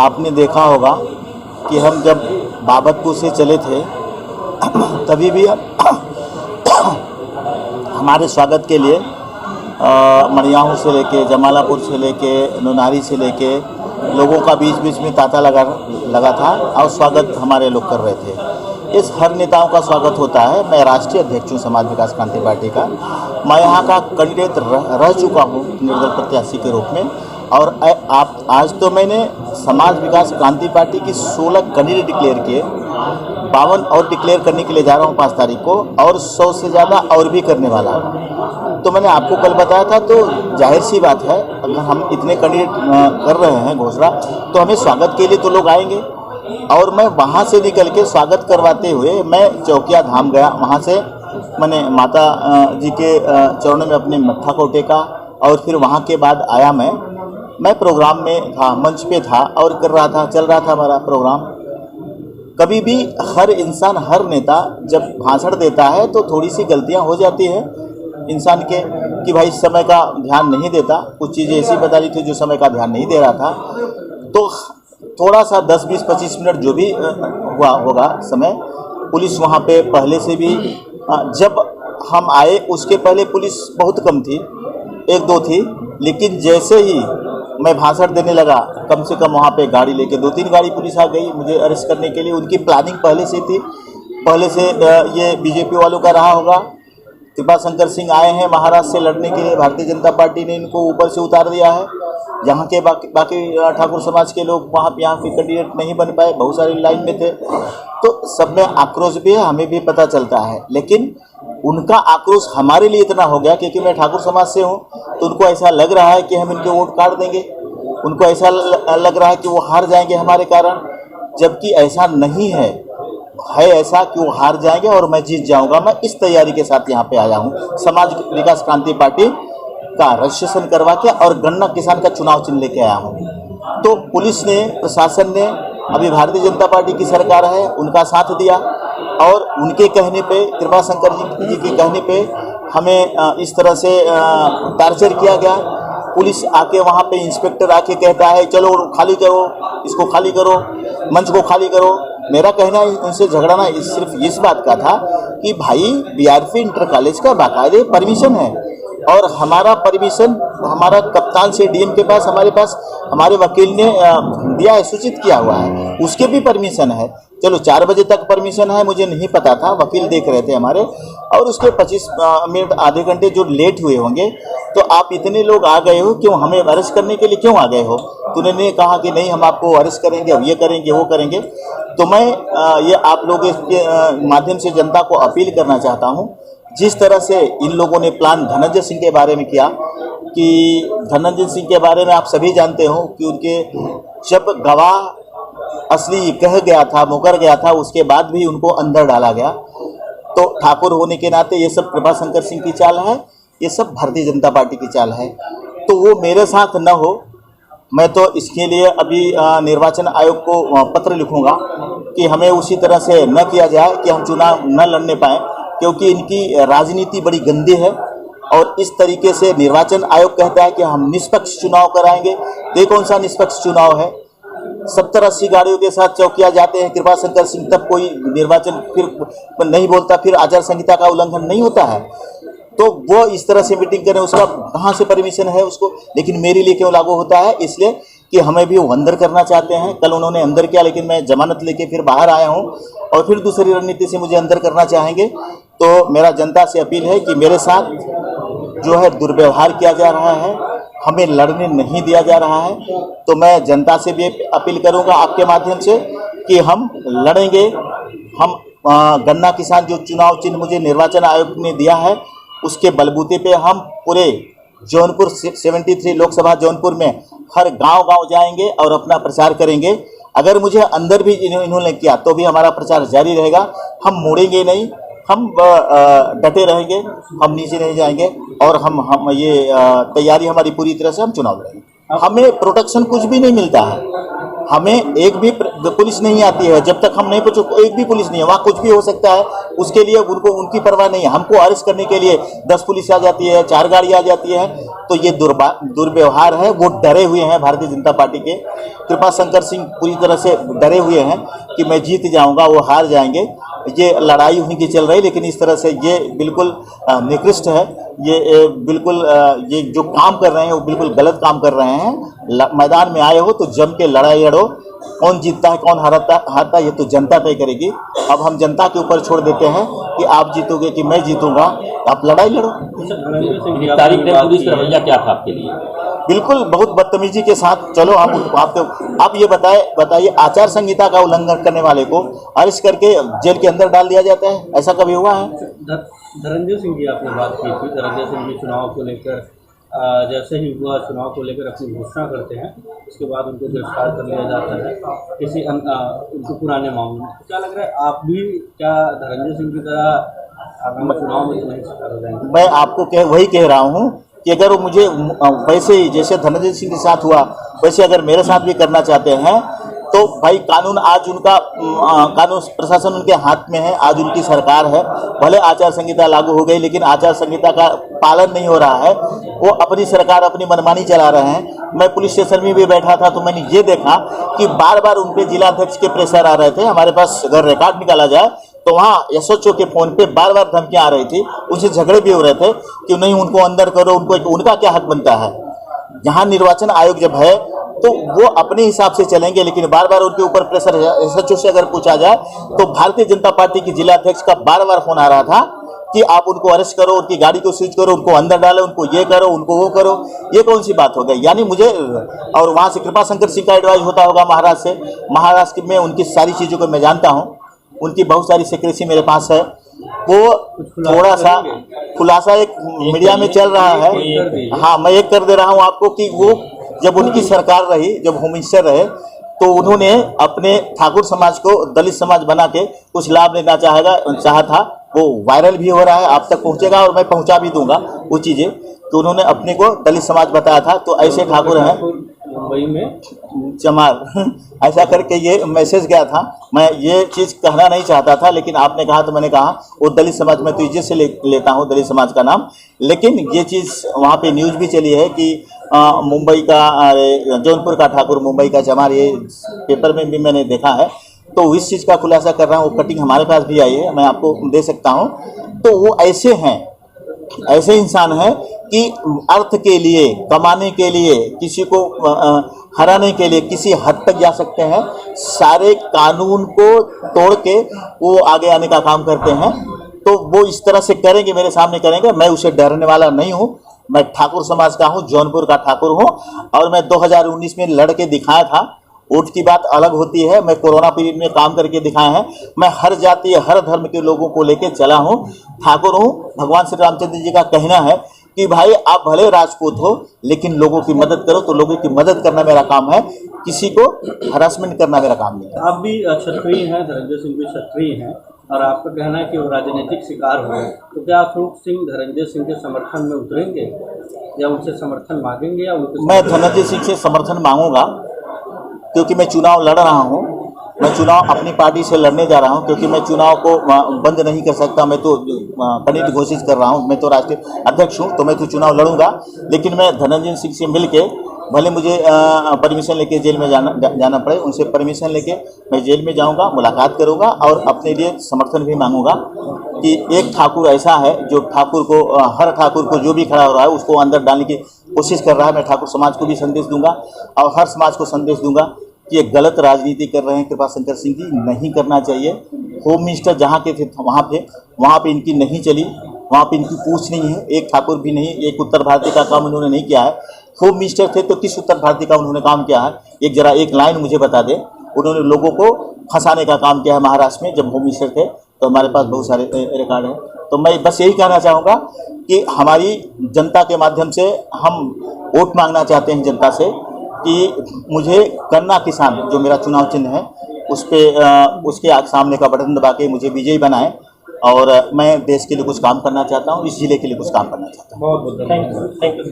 आपने देखा होगा कि हम जब बाबतपुर से चले थे तभी भी हमारे स्वागत के लिए मड़ियाहू से लेके जमालापुर से लेके नोनारी से लेके लोगों का बीच बीच में तांता लगा था और स्वागत हमारे लोग कर रहे थे। इस हर नेताओं का स्वागत होता है। मैं राष्ट्रीय अध्यक्ष हूँ समाज विकास क्रांति पार्टी का। मैं यहाँ का कैंडिडेट रह चुका हूँ निर्दल प्रत्याशी के रूप में। और आप आज तो मैंने समाज विकास क्रांति पार्टी की 16 कैंडिडेट डिक्लेयर किए, 52 और डिक्लेयर करने के लिए जा रहा हूँ 5 तारीख को, और 100 से ज़्यादा और भी करने वाला हूँ। तो मैंने आपको कल बताया था, तो जाहिर सी बात है अगर हम इतने कैंडिडेट कर रहे हैं घोषणा, तो हमें स्वागत के लिए तो लोग आएंगे। और मैं वहाँ से निकल के स्वागत करवाते हुए मैं चौकिया धाम गया। वहाँ से मैंने माता जी के चरणों में अपने मत्था को टेका और फिर वहाँ के बाद आया। मैं प्रोग्राम में था, मंच पे था और कर रहा था, चल रहा था हमारा प्रोग्राम। कभी भी हर इंसान, हर नेता जब भाषण देता है तो थोड़ी सी गलतियां हो जाती है इंसान के, कि भाई समय का ध्यान नहीं देता। कुछ चीज़ें ऐसी बता रही थी जो समय का ध्यान नहीं दे रहा था, तो थोड़ा सा 10, 20, 25 मिनट जो भी हुआ होगा समय, पुलिस वहाँ पे पहले से भी, जब हम आए उसके पहले पुलिस बहुत कम थी, 1-2 थी। लेकिन जैसे ही मैं भाषण देने लगा, कम से कम वहाँ पे गाड़ी लेके 2-3 गाड़ी पुलिस आ गई मुझे अरेस्ट करने के लिए। उनकी प्लानिंग पहले से थी, पहले से ये बीजेपी वालों का रहा होगा। कृपा शंकर सिंह आए हैं महाराष्ट्र से लड़ने के लिए, भारतीय जनता पार्टी ने इनको ऊपर से उतार दिया है। यहाँ के बाकी ठाकुर समाज के लोग वहाँ के कैंडिडेट नहीं बन पाए, बहुत सारे लाइन में थे। तो सब में आक्रोश भी है, हमें भी पता चलता है। लेकिन उनका आक्रोश हमारे लिए इतना हो गया क्योंकि मैं ठाकुर समाज से हूँ, तो उनको ऐसा लग रहा है कि हम इनके वोट काट देंगे। उनको ऐसा लग रहा है कि वो हार जाएंगे हमारे कारण, जबकि ऐसा नहीं है ऐसा कि वो हार जाएंगे और मैं जीत जाऊंगा। मैं इस तैयारी के साथ यहाँ पे आया हूँ, समाज विकास क्रांति पार्टी का रजिस्ट्रेशन करवा के और गन्ना किसान का चुनाव चिन्ह लेके आया हूँ। तो पुलिस ने, प्रशासन ने, अभी भारतीय जनता पार्टी की सरकार है, उनका साथ दिया और उनके कहने पे, कृपा शंकर जी के कहने पे हमें इस तरह से टार्चर किया गया। पुलिस आके वहाँ पे, इंस्पेक्टर आके कहता है चलो खाली करो, इसको खाली करो, मंच को खाली करो। मेरा कहना उनसे झगड़ना सिर्फ इस बात का था कि भाई बीआरपी इंटर कॉलेज का बाकायदे परमिशन है और हमारा परमिशन हमारा कप्तान से डीएम के पास, हमारे पास हमारे वकील ने दिया है, सूचित किया हुआ है, उसके भी परमिशन है। चलो 4 बजे तक परमिशन है, मुझे नहीं पता था, वकील देख रहे थे हमारे, और उसके 25 मिनट आधे घंटे जो लेट हुए होंगे। तो आप इतने लोग आ गए हो, क्यों हमें अरेस्ट करने के लिए क्यों आ गए हो? तो उन्होंने कहा कि नहीं हम आपको अरेस्ट करेंगे, अब ये करेंगे वो करेंगे। तो मैं ये आप लोगों के माध्यम से जनता को अपील करना चाहता हूँ, जिस तरह से इन लोगों ने प्लान धनंजय सिंह के बारे में किया, कि धनंजय सिंह के बारे में आप सभी जानते हो कि उनके जब गवाह असली कह गया था, मुकर गया था, उसके बाद भी उनको अंदर डाला गया। तो ठाकुर होने के नाते ये सब कृपा शंकर सिंह की चाल है, ये सब भारतीय जनता पार्टी की चाल है। तो वो मेरे साथ न हो, मैं तो इसके लिए अभी निर्वाचन आयोग को पत्र लिखूंगा कि हमें उसी तरह से न किया जाए कि हम चुनाव न लड़ने पाएँ, क्योंकि इनकी राजनीति बड़ी गंदी है। और इस तरीके से निर्वाचन आयोग कहता है कि हम निष्पक्ष चुनाव कराएंगे, तो ये कौन सा निष्पक्ष चुनाव है? 70-80 गाड़ियों के साथ चौकिया जाते हैं कृपा शंकर सिंह, तब कोई निर्वाचन फिर नहीं बोलता, फिर आचार संहिता का उल्लंघन नहीं होता है। तो वो इस तरह से मीटिंग करें, उसका कहाँ से परमिशन है उसको? लेकिन मेरे लिए क्यों लागू होता है? इसलिए कि हमें भी वो अंदर करना चाहते हैं। कल उन्होंने अंदर किया, लेकिन मैं जमानत लेके फिर बाहर आया हूँ और फिर दूसरी रणनीति से मुझे अंदर करना चाहेंगे। तो मेरा जनता से अपील है कि मेरे साथ जो है दुर्व्यवहार किया जा रहा है, हमें लड़ने नहीं दिया जा रहा है। तो मैं जनता से भी अपील करूंगा आपके माध्यम से कि हम लड़ेंगे। हम गन्ना किसान जो चुनाव चिन्ह मुझे निर्वाचन आयोग ने दिया है, उसके बलबूते पे हम पूरे जौनपुर 73 लोकसभा जौनपुर में हर गांव-गांव जाएंगे और अपना प्रचार करेंगे। अगर मुझे अंदर भी इन्होंने किया तो भी हमारा प्रचार जारी रहेगा। हम मुड़ेंगे नहीं, हम डटे रहेंगे, हम नीचे नहीं जाएंगे और हम ये तैयारी हमारी पूरी तरह से हम चुनाव लड़ेंगे। हमें प्रोटेक्शन कुछ भी नहीं मिलता है, हमें एक भी पुलिस नहीं आती है जब तक हम नहीं पूछो, एक भी पुलिस नहीं है, वहाँ कुछ भी हो सकता है, उसके लिए उनको उनकी परवाह नहीं है। हमको अरेस्ट करने के लिए 10 पुलिस आ जाती है, 4 गाड़ी आ जाती है, तो ये दुर्व्यवहार है। वो डरे हुए हैं भारतीय जनता पार्टी के। कृपा शंकर सिंह पूरी तरह से डरे हुए हैं कि मैं जीत जाऊंगा, वो हार जाएंगे। ये लड़ाई उनकी चल रही, लेकिन इस तरह से ये बिल्कुल निकृष्ट है। ये बिल्कुल ये जो काम कर रहे हैं वो बिल्कुल गलत काम कर रहे हैं। मैदान में आए हो तो जम के लड़ाई लड़ो। कौन जीतता है कौन हारता है ये तो जनता तय करेगी। अब हम जनता के ऊपर छोड़ देते हैं कि आप जीतोगे कि मैं जीतूंगा, आप लड़ाई लड़ो। गिरफ्तारी के पुलिस का रवैया क्या था आपके लिए? बिल्कुल बहुत बदतमीजी के साथ। चलो हम आप ये बताइए आचार संहिता का उल्लंघन करने वाले को अरेस्ट करके जेल के अंदर डाल दिया जाता है? ऐसा कभी हुआ है? धनंजय सिंह की आपने बात की थी। धनंजय सिंह भी चुनाव को लेकर जैसे ही हुआ चुनाव को लेकर अपनी घोषणा करते हैं, उसके बाद उनको गिरफ्तार कर लिया जाता है किसी उनको पुराने मामले में। क्या लग रहा है आप भी क्या धनंजय सिंह की तरह आगामी चुनाव में नहीं शिकार हो जाएंगे? मैं आपको वही कह रहा हूँ कि अगर वो मुझे वैसे ही जैसे धनंजय सिंह के साथ हुआ वैसे अगर मेरे साथ भी करना चाहते हैं तो भाई कानून आज उनका कानून प्रशासन उनके हाथ में है। आज उनकी सरकार है। भले आचार संहिता लागू हो गई लेकिन आचार संहिता का पालन नहीं हो रहा है। वो अपनी सरकार अपनी मनमानी चला रहे हैं। मैं पुलिस स्टेशन में भी बैठा था तो मैंने ये देखा कि बार बार उन पे जिलाध्यक्ष के प्रेशर आ रहे थे। हमारे पास अगर रिकॉर्ड निकाला जाए तो वहाँ एसएचओ के फोन पे बार बार धमकियाँ आ रही थी। उनसे झगड़े भी हो रहे थे कि नहीं उनको अंदर करो, उनका क्या हक बनता है। यहाँ निर्वाचन आयोग जब है तो वो अपने हिसाब से चलेंगे, लेकिन बार बार उनके ऊपर प्रेशर एसएचओ से अगर पूछा जाए तो भारतीय जनता पार्टी की जिलाध्यक्ष का बार बार फोन आ रहा था कि आप उनको अरेस्ट करो, उनकी गाड़ी को सीज करो, उनको अंदर डालो, उनको ये करो, उनको वो करो। ये कौन सी बात हो गई? यानी मुझे और वहाँ से कृपा शंकर सिंह का एडवाइस होता होगा महाराष्ट्र से। महाराष्ट्र में उनकी सारी चीज़ों को मैं जानता हूँ। उनकी बहुत सारी सीक्रेसी मेरे पास है। वो थोड़ा सा खुलासा एक मीडिया में चल रहा है। हाँ, मैं एक कर दे रहा हूँ आपको कि वो जब उनकी सरकार रही, जब होम मिनिस्टर रहे तो उन्होंने अपने ठाकुर समाज को दलित समाज बना के कुछ लाभ लेना चाहा था। वो वायरल भी हो रहा है, आप तक पहुंचेगा और मैं पहुंचा भी दूंगा वो चीज़ें। तो उन्होंने अपने को दलित समाज बताया था। तो ऐसे ठाकुर हैं मुंबई में चमार ऐसा करके ये मैसेज गया था। मैं ये चीज़ कहना नहीं चाहता था लेकिन आपने कहा तो मैंने कहा वो दलित समाज में तो इज्जत से लेता हूँ दलित समाज का नाम। लेकिन ये चीज़ वहाँ पे न्यूज़ भी चली है कि मुंबई का जौनपुर का ठाकुर, मुंबई का चमार, ये पेपर में भी मैंने देखा है। तो इस चीज़ का खुलासा कर रहा हूँ। वो कटिंग हमारे पास भी आई है, मैं आपको दे सकता हूँ। तो वो ऐसे हैं, ऐसे इंसान हैं कि अर्थ के लिए, कमाने के लिए, किसी को हराने के लिए किसी हद तक जा सकते हैं। सारे कानून को तोड़ के वो आगे आने का काम करते हैं। तो वो इस तरह से करेंगे, मेरे सामने करेंगे। मैं उसे डरने वाला नहीं हूँ। मैं ठाकुर समाज का हूँ, जौनपुर का ठाकुर हूँ और मैं 2019 में लड़ के दिखाया था। वोट की बात अलग होती है, मैं कोरोना पीरियड में काम करके दिखाया है। मैं हर जाति हर धर्म के लोगों को लेके चला हूँ, ठाकुर हूँ। भगवान श्री रामचंद्र जी का कहना है कि भाई आप भले राजपूत हो लेकिन लोगों की मदद करो। तो लोगों की मदद करना मेरा काम है, किसी को हरासमेंट करना मेरा काम नहीं है। आप भी क्षत्रिय हैं, धनंजय सिंह भी क्षत्रिय हैं और आपका कहना है कि वो राजनीतिक शिकार हुए, तो क्या अशोक सिंह धनंजय सिंह के समर्थन में उतरेंगे या उनसे समर्थन मांगेंगे? या मैं धनंजय सिंह से समर्थन मांगूंगा क्योंकि मैं चुनाव लड़ रहा हूँ। मैं चुनाव अपनी पार्टी से लड़ने जा रहा हूँ क्योंकि मैं चुनाव को बंद नहीं कर सकता। मैं तो खंडित घोषित कर रहा हूँ। मैं तो राष्ट्रीय अध्यक्ष हूँ तो मैं तो चुनाव लड़ूंगा। लेकिन मैं धनंजय सिंह से मिल के, भले मुझे परमिशन लेके जेल में जाना पड़े, उनसे परमिशन लेके मैं जेल में जाऊंगा, मुलाकात करूंगा और अपने लिए समर्थन भी मांगूंगा कि एक ठाकुर ऐसा है जो ठाकुर को, हर ठाकुर को जो भी खड़ा हो रहा है उसको अंदर डालने की कोशिश कर रहा है। मैं ठाकुर समाज को भी संदेश दूंगा और हर समाज को संदेश दूंगा कि ये गलत राजनीति कर रहे हैं कृपा शंकर सिंह जी, नहीं करना चाहिए। होम मिनिस्टर जहाँ के थे वहाँ पे इनकी नहीं चली, वहाँ पे इनकी पूछ नहीं है। एक ठाकुर भी नहीं, एक उत्तर भारतीय का काम उन्होंने नहीं किया है। होम मिनिस्टर थे तो किस उत्तर भारतीय का उन्होंने काम किया है? एक लाइन मुझे बता दें। उन्होंने लोगों को फंसाने का काम किया है महाराष्ट्र में। जब होम मिनिस्टर थे तो हमारे पास बहुत सारे रिकॉर्ड हैं। तो मैं बस यही कहना चाहूँगा कि हमारी जनता के माध्यम से हम वोट मांगना चाहते हैं जनता से कि मुझे गन्ना किसान, जो मेरा चुनाव चिन्ह है, उस पर उसके सामने का बटन दबा के मुझे विजयी बनाएं और मैं देश के लिए कुछ काम करना चाहता हूँ, इस जिले के लिए कुछ काम करना चाहता हूँ। बहुत बहुत धन्यवाद। Thank you.